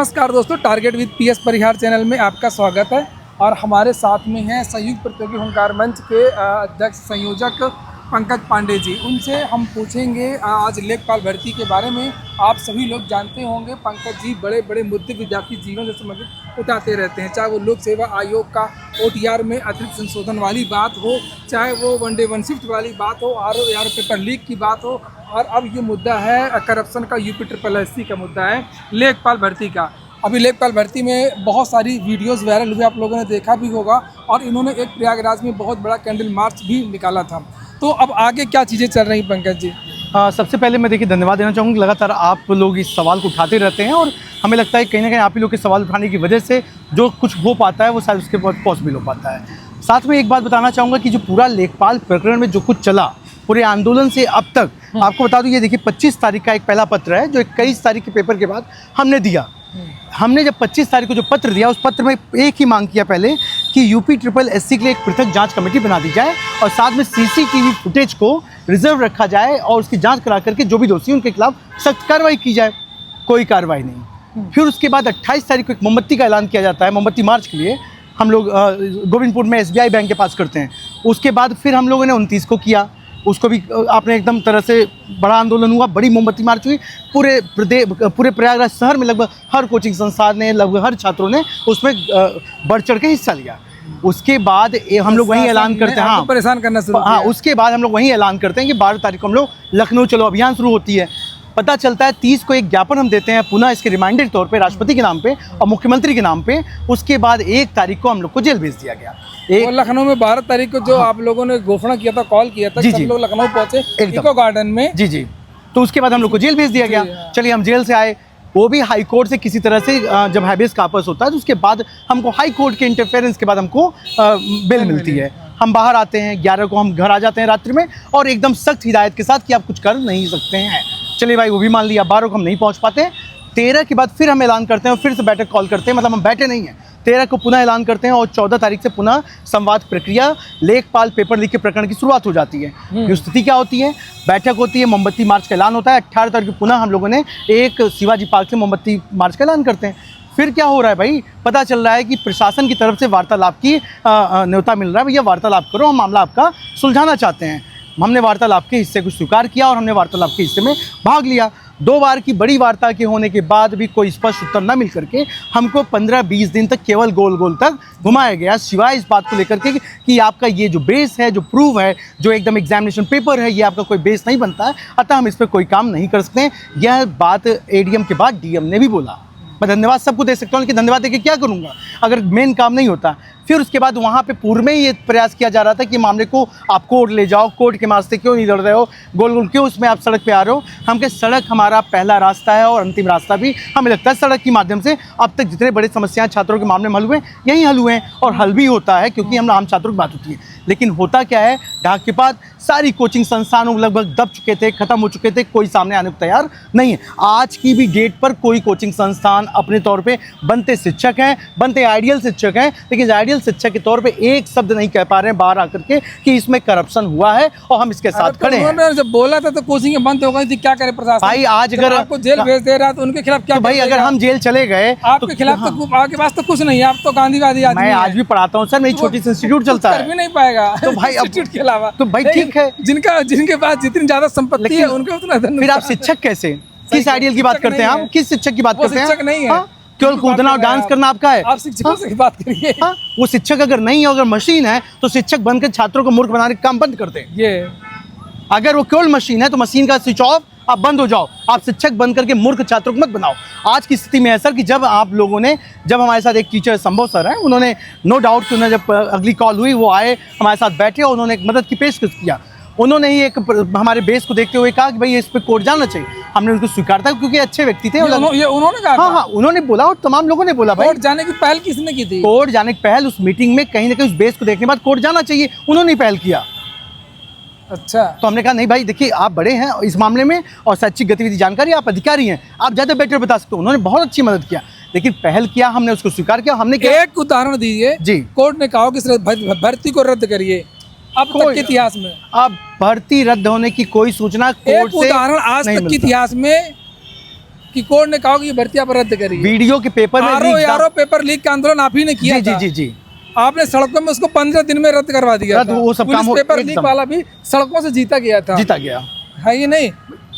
नमस्कार दोस्तों, target with PS Parihar channel में आपका स्वागत है। और हमारे साथ में हैं संयुक्त प्रतियोगी हुंकार मंच के अध्यक्ष संयोजक पंकज पांडे जी। उनसे हम पूछेंगे आज लेखपाल भर्ती के बारे में। आप सभी लोग जानते होंगे पंकज जी बड़े बड़े मुद्दे विद्यार्थी जीवन से संबंधित उठाते रहते हैं, चाहे वो लोक सेवा आयोग का ओटीआर में अतिरिक्त संशोधन वाली बात हो, चाहे वो वनडे वन शिफ्ट वाली बात हो, आर पेपर लीक की बात हो, और अब ये मुद्दा है करप्शन का, यूपी SSSC का मुद्दा है लेखपाल भर्ती का। अभी लेखपाल भर्ती में बहुत सारी वीडियोस वायरल हुए, आप लोगों ने देखा भी होगा। और इन्होंने एक प्रयागराज में बहुत बड़ा कैंडल मार्च भी निकाला था। तो अब आगे क्या चीज़ें चल रही पंकज जी? सबसे पहले मैं देखिए धन्यवाद देना चाहूँगा। लगातार आप लोग इस सवाल को उठाते रहते हैं और हमें लगता है कहीं ना कहीं आप ही लोग के सवाल उठाने की वजह से जो कुछ हो पाता है वो शायद उसके बाद पॉसिबल हो पाता है। साथ में एक बात बताना चाहूँगा कि जो पूरा लेखपाल प्रकरण में जो कुछ चला पूरे आंदोलन से अब तक, आपको बता दूं, ये देखिए 25 तारीख का एक पहला पत्र है जो 21 तारीख के पेपर के बाद हमने दिया। हमने जब 25 तारीख को जो पत्र दिया, उस पत्र में एक ही मांग किया पहले कि यूपी SSSC के लिए एक पृथक जांच कमेटी बना दी जाए और साथ में CCTV फुटेज को रिजर्व रखा जाए और उसकी जांच करा करके जो भी दोषी उनके खिलाफ सख्त कार्रवाई की जाए। कोई कार्रवाई नहीं। फिर उसके बाद 28 तारीख को एक मोमबत्ती का ऐलान किया जाता है, मोमबत्ती मार्च के लिए हम लोग गोविंदपुर में SBI बैंक के पास करते हैं। उसके बाद फिर हम लोगों ने 29 को किया, उसको भी आपने एकदम तरह से बड़ा आंदोलन हुआ, बड़ी मोमबत्ती मार्च हुई। पूरे प्रयागराज शहर में लगभग हर कोचिंग संस्थान ने, लगभग हर छात्रों ने उसमें बढ़ चढ़ के हिस्सा लिया। उसके बाद हम लोग वहीं ऐलान करते हैं, हाँ, परेशान करना शुरू हाँ, उसके बाद हम लोग वहीं ऐलान करते हैं कि 12 तारीख को हम लोग लखनऊ चलो अभियान शुरू होती है। पता चलता है 30 को एक ज्ञापन हम देते हैं पुनः इसके रिमाइंडर के तौर पे राष्ट्रपति के नाम पे और मुख्यमंत्री के नाम पे। उसके बाद 1 तारीख को हम लोग को जेल भेज दिया गया। और लखनऊ में 12 तारीख को जो आप लोगों ने घोषणा किया था, कॉल किया था, सब लोग लखनऊ पहुंचे इको गार्डन में। जी। तो उसके बाद हम लोग को जेल भेज दिया गया। चलिए हम जेल से आए, वो भी हाई कोर्ट से किसी तरह से जब हैबियस कॉर्पस होता है तो उसके बाद हमको हाई कोर्ट के इंटरफेरेंस के बाद हमको बेल मिलती है। हम बाहर आते हैं, 11 को हम घर आ जाते हैं रात्रि में और एकदम सख्त हिदायत के साथ कि आप कुछ कर नहीं सकते हैं। चलिए भाई, वो भी मान लिया। 12 को हम नहीं पहुंच पाते। 13 के बाद फिर हम ऐलान करते हैं और फिर से बैठक कॉल करते हैं, मतलब हम बैठे नहीं हैं। 13 को पुनः ऐलान करते हैं और 14 तारीख से पुनः संवाद प्रक्रिया लेखपाल पेपर लीक के प्रकरण की शुरुआत हो जाती है। स्थिति क्या होती है? बैठक होती है, मोमबत्ती मार्च का ऐलान होता है। 18 तारीख को पुनः हम लोगों ने एक शिवाजी पार्क से मोमबत्ती मार्च का ऐलान करते हैं। फिर क्या हो रहा है भाई? पता चल रहा है कि प्रशासन की तरफ से वार्तालाप की न्योता मिल रहा है, भैया वार्तालाप करो, हम मामला आपका सुलझाना चाहते हैं। हमने वार्तालाप के हिस्से को स्वीकार किया और हमने वार्तालाप के हिस्से में भाग लिया। 2 बार की बड़ी वार्ता के होने के बाद भी कोई स्पष्ट उत्तर न मिल करके हमको 15-20 दिन तक केवल गोल तक घुमाया गया, सिवाय इस बात को लेकर के कि आपका ये जो बेस है, जो प्रूव है, जो एकदम एग्जामिनेशन पेपर है, ये आपका कोई बेस नहीं बनता है, अतः हम इस पर कोई काम नहीं कर सकते। यह बात ADM के बाद DM ने भी बोला। मैं धन्यवाद सबको दे सकता हूँ, लेकिन धन्यवाद देके क्या करूँगा अगर मेन काम नहीं होता। फिर उसके बाद वहाँ पे पूर्व में ये प्रयास किया जा रहा था कि मामले को आप कोर्ट ले जाओ, कोर्ट के मार्ग से क्यों नहीं लड़ रहे हो, गोल क्यों उसमें आप सड़क पे आ रहे हो। हम कहे सड़क हमारा पहला रास्ता है और अंतिम रास्ता भी हमें लगता है सड़क के माध्यम से अब तक जितने बड़े समस्याएं छात्रों के मामले में हल हुए, यही हल हुए हैं और हल भी होता है क्योंकि हम आम छात्रों की बात होती है। लेकिन होता क्या है, ढाक के बाद सारी कोचिंग संस्थानों लगभग दब चुके थे, खत्म हो चुके थे, कोई सामने आने को तैयार नहीं है। आज की भी डेट पर कोई कोचिंग संस्थान अपने तौर पे बनते शिक्षक हैं, बनते आइडियल शिक्षक हैं, लेकिन आइडियल शिक्षक के तौर पे एक शब्द नहीं कह पा रहे हैं बाहर आकर के कि इसमें करप्शन हुआ है और हम इसके साथ खड़े हैं। उन्होंने जब बोला था तो कोचिंग बंद हो गई थी, क्या करे प्रशासन? भाई आज अगर आपको जेल भेज दे रहा तो उनके खिलाफ क्या? भाई अगर हम जेल चले गए आपके खिलाफ तो आपके पास तो कुछ नहीं है, आप तो गांधीवादी आदमी। मैं आज भी पढ़ाता हूँ सर, मेरी छोटी सी इंस्टीट्यूट चलता है, भी नहीं पाएगा तो भाई इंस्टीट्यूट के अलावा। तो भाई ठीक है, जिनके पास जितनी ज्यादा संपत्ति है उनका उतना धन। फिर आप शिक्षक कैसे, किस आइडियल की बात करते हैं आप? किस शिक्षक की बात करते हैं? शिक्षक नहीं है, केवल कूदना और डांस करना आपका है। आप शिक्षकों से बात करिए। वो शिक्षक अगर नहीं है, अगर मशीन है तो शिक्षक बनकर छात्रों को मूर्ख बनाने का काम बंद कर दें। ये अगर वो केवल मशीन है तो मशीन का स्विच ऑफ, आप बंद हो जाओ। आप शिक्षक बन करके मूर्ख छात्रों को मत बनाओ। आज की स्थिति में है सर कि जब आप लोगों ने, जब हमारे साथ एक टीचर संभव सर हैं, उन्होंने नो डाउट कि उन्हें जब अगली कॉल हुई वो आए हमारे साथ बैठे और उन्होंने एक मदद की पेशकश किया। उन्होंने ही एक हमारे बेस को देखते हुए कहा कि भाई इस पे कोर्ट जाना चाहिए। हमने उनको स्वीकार था क्योंकि अच्छे व्यक्ति थे। ये उन्होंने कहा? हाँ, उन्होंने बोला और तमाम लोगों ने बोला। कोर्ट जाने की पहल किसने की थी? कोर्ट जाने की पहल उस मीटिंग में कहीं ना कहीं उस बेस को देखने के बाद कोर्ट जाना चाहिए, उन्होंने पहल किया। अच्छा, तो हमने कहा नहीं भाई देखिए आप बड़े हैं इस मामले में और शैक्षिक गतिविधि जानकारी, आप अधिकारी हैं, आप ज़्यादा बेटर बता सकते हो। उन्होंने बहुत अच्छी मदद किया, लेकिन पहल किया, हमने उसको स्वीकार किया। हमने एक उदाहरण दीजिए जी। कोर्ट ने कहा कि भर्ती को रद्द करिए, अब तक के इतिहास में अब भर्ती रद्द होने की कोई सूचना कोर्ट से उदाहरण आज तक के इतिहास में कि कोर्ट ने कहा कि ये भर्ती आप रद्द करिए। वीडियो के पेपर में आरओ पेपर लीक का आंदोलन आप ही ने किया जी था। जी जी जी आपने सड़कों में उसको 15 दिन में रद्द करवा दिया था। वो सब काम हो पेपर लीक वाला भी सड़कों से जीता गया था। जीता गया है ये नहीं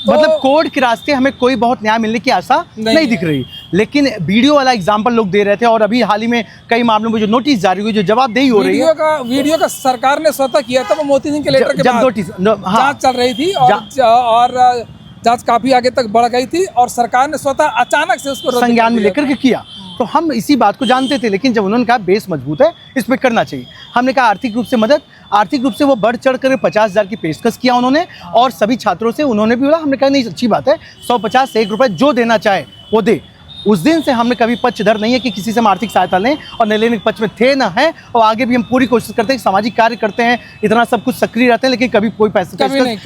मतलब कोर्ट के रास्ते हमें कोई बहुत न्याय मिलने की आशा नहीं दिख रही। लेकिन वीडियो वाला एग्जांपल लोग दे रहे थे और अभी हाल ही में कई मामलों में जो नोटिस जारी हुई, जो जवाबदेही हो रही है, वीडियो का सरकार ने स्वतः किया था। वो मोती सिंह के लेटर के बाद जांच चल रही थी और जांच काफी आगे तक बढ़ गई थी और सरकार ने स्वतः अचानक से उसको संज्ञान में लेकर के किया। तो हम इसी बात को जानते थे, लेकिन जब उन्होंने कहा बेस मजबूत है, इस पे करना चाहिए, हमने कहा आर्थिक रूप से मदद। आर्थिक रूप से वो बढ़ चढ़ कर 50,000 की पेशकश किया उन्होंने और सभी छात्रों से उन्होंने भी बोला। हमने कहा नहीं अच्छी बात है, 150 1 रुपये जो देना चाहे वो दे। उस दिन से हमने कभी पक्षधर नहीं है कि किसी से हम आर्थिक सहायता लें और न लेने के पक्ष में थे ना है, और आगे भी हम पूरी कोशिश करते हैं, सामाजिक कार्य करते हैं, इतना सब कुछ सक्रिय रहते हैं, लेकिन कभी कोई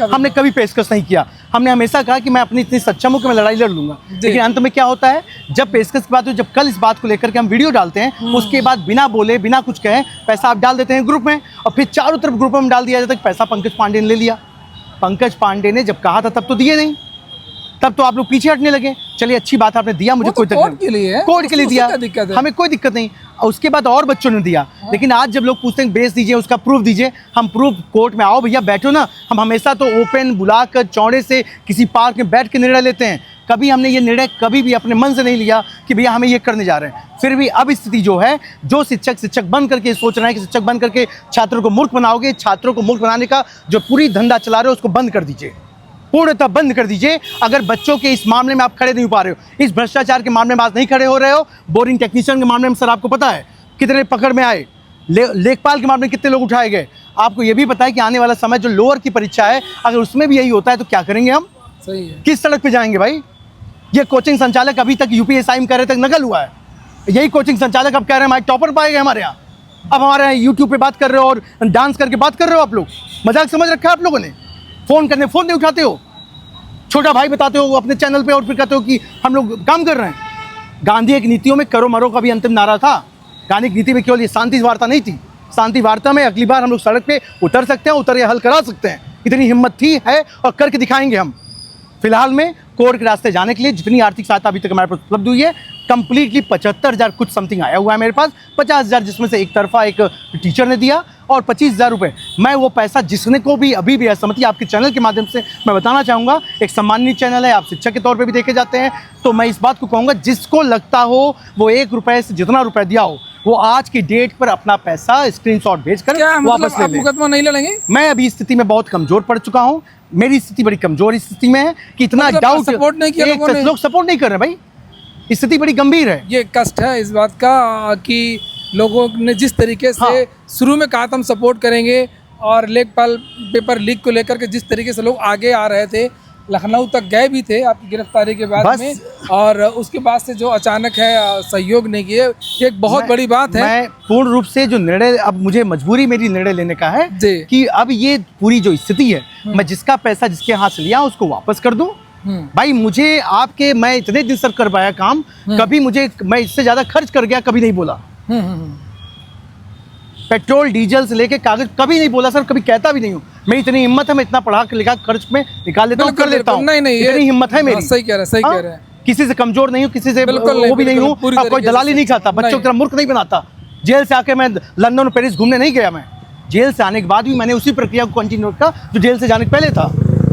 हमने कभी पेशकश नहीं किया। हमने हमेशा कहा कि मैं अपनी इतनी सक्षम हूँ कि मैं लड़ाई लड़ लूंगा। लेकिन अंत में क्या होता है, जब पेशकश की बात हो, जब कल इस बात को लेकर के हम वीडियो डालते हैं, उसके बाद बिना बोले बिना कुछ कहे पैसा आप डाल देते हैं ग्रुप में, और फिर चारों तरफ ग्रुप में डाल दिया जाता है पैसा पंकज पांडे ने ले लिया। पंकज पांडे ने जब कहा था तब तो दिए नहीं, तब तो आप लोग पीछे हटने लगे। चलिए अच्छी बात आपने दिया, मुझे कोई कोर्ट के लिए दिया, हमें कोई दिक्कत नहीं। उसके बाद और बच्चों ने दिया। लेकिन आज जब लोग पूछते हैं बेस दीजिए, उसका प्रूफ दीजिए, हम प्रूफ कोर्ट में आओ भैया बैठो ना। हम हमेशा तो ओपन बुलाकर चौड़े से किसी पार्क में बैठ के निर्णय लेते हैं। कभी हमने ये निर्णय कभी भी अपने मन से नहीं लिया कि भैया हमें ये करने जा रहे हैं। फिर भी अब स्थिति जो है, जो शिक्षक बन करके सोच रहे हैं कि शिक्षक बन करके छात्रों को मूर्ख बनाओगे, छात्रों को मूर्ख बनाने का जो पूरी धंधा चला रहे हो उसको बंद कर दीजिए, पूर्णतः बंद कर दीजिए। अगर बच्चों के इस मामले में आप खड़े नहीं हो पा रहे हो, इस भ्रष्टाचार के मामले में आज नहीं खड़े हो रहे हो, बोरिंग टेक्नीशियन के मामले में सर आपको पता है कितने पकड़ में आए, लेखपाल के मामले में कितने लोग उठाए गए, आपको ये भी पता है कि आने वाला समय जो लोअर की परीक्षा है, अगर उसमें भी यही होता है तो क्या करेंगे हम? सही है। किस सड़क पे जाएंगे भाई? ये कोचिंग संचालक अभी तक यूपीएसआई में कर रहे तक नकल हुआ है, यही कोचिंग संचालक अब कह रहे हैं हमारे टॉपर पाएंगे हमारे यहाँ। अब हमारे यहाँ यूट्यूब पे बात कर रहे हो और डांस करके बात कर रहे हो, आप लोग मजाक समझ रखा है आप लोगों ने। फोन करने फोन नहीं उठाते हो, छोटा भाई बताते हो अपने चैनल पे और फिर कहते हो कि हम लोग काम कर रहे हैं। गांधी की नीतियों में करो मरो का भी अंतिम नारा था। गांधी की नीति में केवल ये शांति वार्ता नहीं थी। शांति वार्ता में अगली बार हम लोग सड़क पे उतर सकते हैं, उतर के हल करा सकते हैं, इतनी हिम्मत थी है और करके दिखाएंगे हम। फिलहाल में कोर्ट के रास्ते जाने के लिए जितनी आर्थिक सहायता अभी तक हमारे पास उपलब्ध हुई है, कंप्लीटली 75,000 कुछ समथिंग आया हुआ है मेरे पास। 50,000 जिसमें से एक तरफा एक टीचर ने दिया और 25,000 रुपये मैं वो पैसा जिसने को भी अभी भी असहमति आपके चैनल के माध्यम से मैं बताना चाहूँगा। एक सम्मानित चैनल है, आप शिक्षक के तौर पे भी देखे जाते हैं, तो मैं इस बात को कहूँगा जिसको लगता हो वो 1 रुपये से जितना रुपये दिया हो वो आज की डेट पर अपना पैसा स्क्रीनशॉट भेजकर वापस ले ले। मुकदमा नहीं लड़ेंगे? मैं अभी स्थिति में बहुत कमजोर पड़ चुका हूँ, मेरी स्थिति बड़ी कमजोर स्थिति में है कि इतना डाउट सपोर्ट नहीं किया लोग सपोर्ट नहीं कर रहे भाई, स्थिति बड़ी गंभीर है। ये कष्ट है इस बात का कि लोगों ने जिस तरीके से शुरू में कहा था हम सपोर्ट करेंगे और लेखपाल पेपर लीक को लेकर के जिस तरीके से लोग आगे आ रहे थे, लखनऊ तक गए भी थे आपकी गिरफ्तारी के बाद में, और उसके बाद से जो अचानक है सहयोग नहीं किए, ये एक बहुत बड़ी बात है। मैं पूर्ण रूप से जो निर्णय अब मुझे मजबूरी मेरी निर्णय लेने का है कि अब ये पूरी जो स्थिति है, मैं जिसका पैसा जिसके हाथ से लिया उसको वापस कर दूं। भाई मुझे आपके मैं इतने दिन सर कर पाया काम, कभी मुझे मैं इससे ज्यादा खर्च कर गया कभी नहीं बोला। पेट्रोल डीजल से लेके कागज कभी नहीं बोला सर, कभी कहता भी नहीं हूँ। मैं इतनी हिम्मत है, मैं इतना पढ़ा लिखा खर्च में निकाल लेता हूँ, कर देता हूँ। नहीं इतनी हिम्मत है मेरी। सही कह रहे हैं। किसी से कमजोर नहीं हूँ, किसी से वो भी नहीं हूँ, कोई दलाली नहीं खाता, बच्चों की तरह मूर्ख नहीं बनाता। जेल से आके मैं लंदन पेरिस घूमने नहीं गया, मैं जेल से आने के बाद भी मैंने उसी प्रक्रिया को कंटिन्यू किया जो जेल से जाने से पहले था।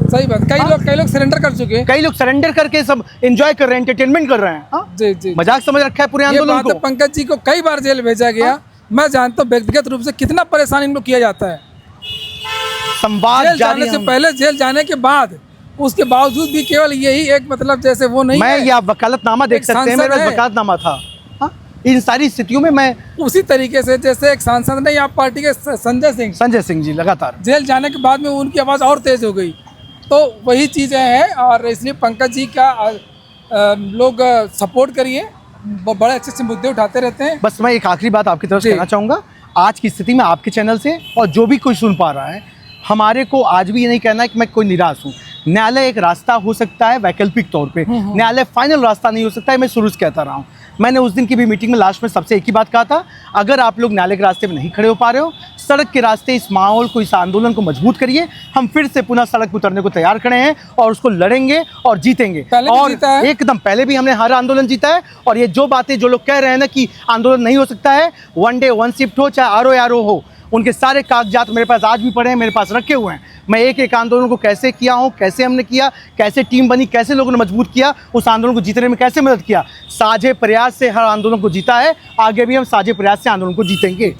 सही बात। कई लोग सरेंडर कर चुके हैं, कई लोग सरेंडर करके सब एंजॉय कर रहे हैं, एंटरटेनमेंट कर रहे हैं। जी जी, मजाक समझ रखा है पूरे आंदोलन को। पंकज जी को कई बार जेल भेजा गया, मैं जानता हूँ व्यक्तिगत रूप से कितना परेशान इन लोग किया जाता है। संवाद जेल जाने से पहले, जेल जाने के बाद, उसके बावजूद भी केवल यही एक मतलब जैसे वो नहीं। मैं ये वकालतनामा देख सकते हैं, मेरा वकालतनामा था। इन सारी स्थितियों में मैं उसी तरीके से जैसे एक सांसद नहीं आप पार्टी के संजय सिंह जी लगातार जेल जाने के बाद में उनकी आवाज़ और तेज हो गई, तो वही चीज़ें हैं। और इसलिए पंकज जी का लोग सपोर्ट करिए, बड़े अच्छे अच्छे मुद्दे उठाते रहते हैं। बस मैं एक आखिरी बात आपकी तरफ से कहना चाहूँगा, आज की स्थिति में आपके चैनल से और जो भी कोई सुन पा रहा है, हमारे को आज भी ये नहीं कहना है कि मैं कोई निराश हूँ। न्यायालय एक रास्ता हो सकता है वैकल्पिक तौर पे, न्यायालय फाइनल रास्ता नहीं हो सकता है, मैं शुरू से कहता रहा हूँ। मैंने उस दिन की भी मीटिंग में लास्ट में सबसे एक ही बात कहा था, अगर आप लोग न्यायालय के रास्ते में नहीं खड़े हो पा रहे हो, सड़क के रास्ते इस माहौल को, इस आंदोलन को मजबूत करिए। हम फिर से पुनः सड़क पर उतरने को तैयार खड़े हैं और उसको लड़ेंगे और जीतेंगे। पहले भी और जीता है। एकदम पहले भी हमने हर आंदोलन जीता है। और ये जो बातें जो लोग कह रहे हैं ना कि आंदोलन नहीं हो सकता है, वन डे वन शिफ्ट हो चाहे आरओ हो, उनके सारे कागजात मेरे पास आज भी पड़े हैं, मेरे पास रखे हुए हैं। मैं एक एक आंदोलन को कैसे किया हूँ, कैसे हमने किया, कैसे टीम बनी, कैसे लोगों ने मजबूत किया, उस आंदोलन को जीतने में कैसे मदद किया। साझे प्रयास से हर आंदोलन को जीता है, आगे भी हम साझे प्रयास से आंदोलन को जीतेंगे।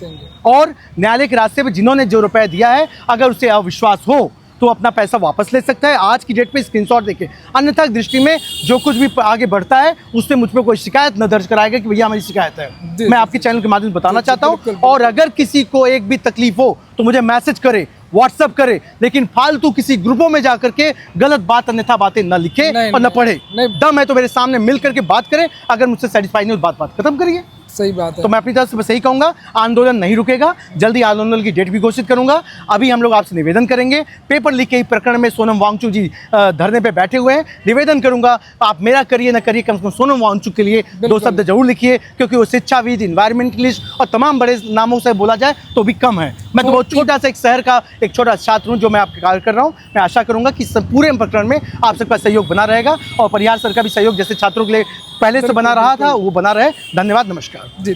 और न्यायालय के रास्ते पे जिन्होंने जो रुपया दिया है, अगर उसे अविश्वास हो तो अपना पैसा वापस ले सकता है आज की डेट पे स्क्रीनशॉट देके। अन्यथा दृष्टि में जो कुछ भी आगे बढ़ता है उससे मुझ पर कोई शिकायत न दर्ज कराएगा कि भैया हमारी शिकायत है। मैं आपके चैनल के माध्यम से बताना चाहता हूँ। और अगर किसी को एक भी तकलीफ हो तो मुझे मैसेज करे, व्हाट्सअप करे, लेकिन फालतू किसी ग्रुपों में जाकर के गलत बात अन्यथा बातें न लिखे और न पढ़े। दम है तो मेरे सामने मिल करके बात करें, अगर मुझसे सेटिस्फाई नहीं हो बात खत्म करिए। सही बात है। तो मैं अपनी तरफ से बस यही कहूँगा, आंदोलन नहीं रुकेगा, जल्दी आंदोलन की डेट भी घोषित करूंगा। अभी हम लोग आपसे निवेदन करेंगे, पेपर लीक के ही प्रकरण में सोनम वांगचुक जी धरने पे बैठे हुए हैं। निवेदन करूंगा आप मेरा करिए न करिए, कम से कम सोनम वांगचुक के लिए दो शब्द जरूर लिखिए, क्योंकि वो शिक्षाविद, इन्वायरमेंटलिस्ट और तमाम बड़े नामों से बोला जाए तो भी कम है। मैं तो बहुत छोटा सा एक शहर का एक छोटा छात्र हूँ जो मैं आपके कार्य कर रहा हूँ। मैं आशा करूंगा कि इस पूरे प्रकरण में आप सबका सहयोग बना रहेगा और परिहार सर का भी सहयोग जैसे छात्रों के लिए पहले से बना रहा था वो बना रहे। धन्यवाद, नमस्कार। जी।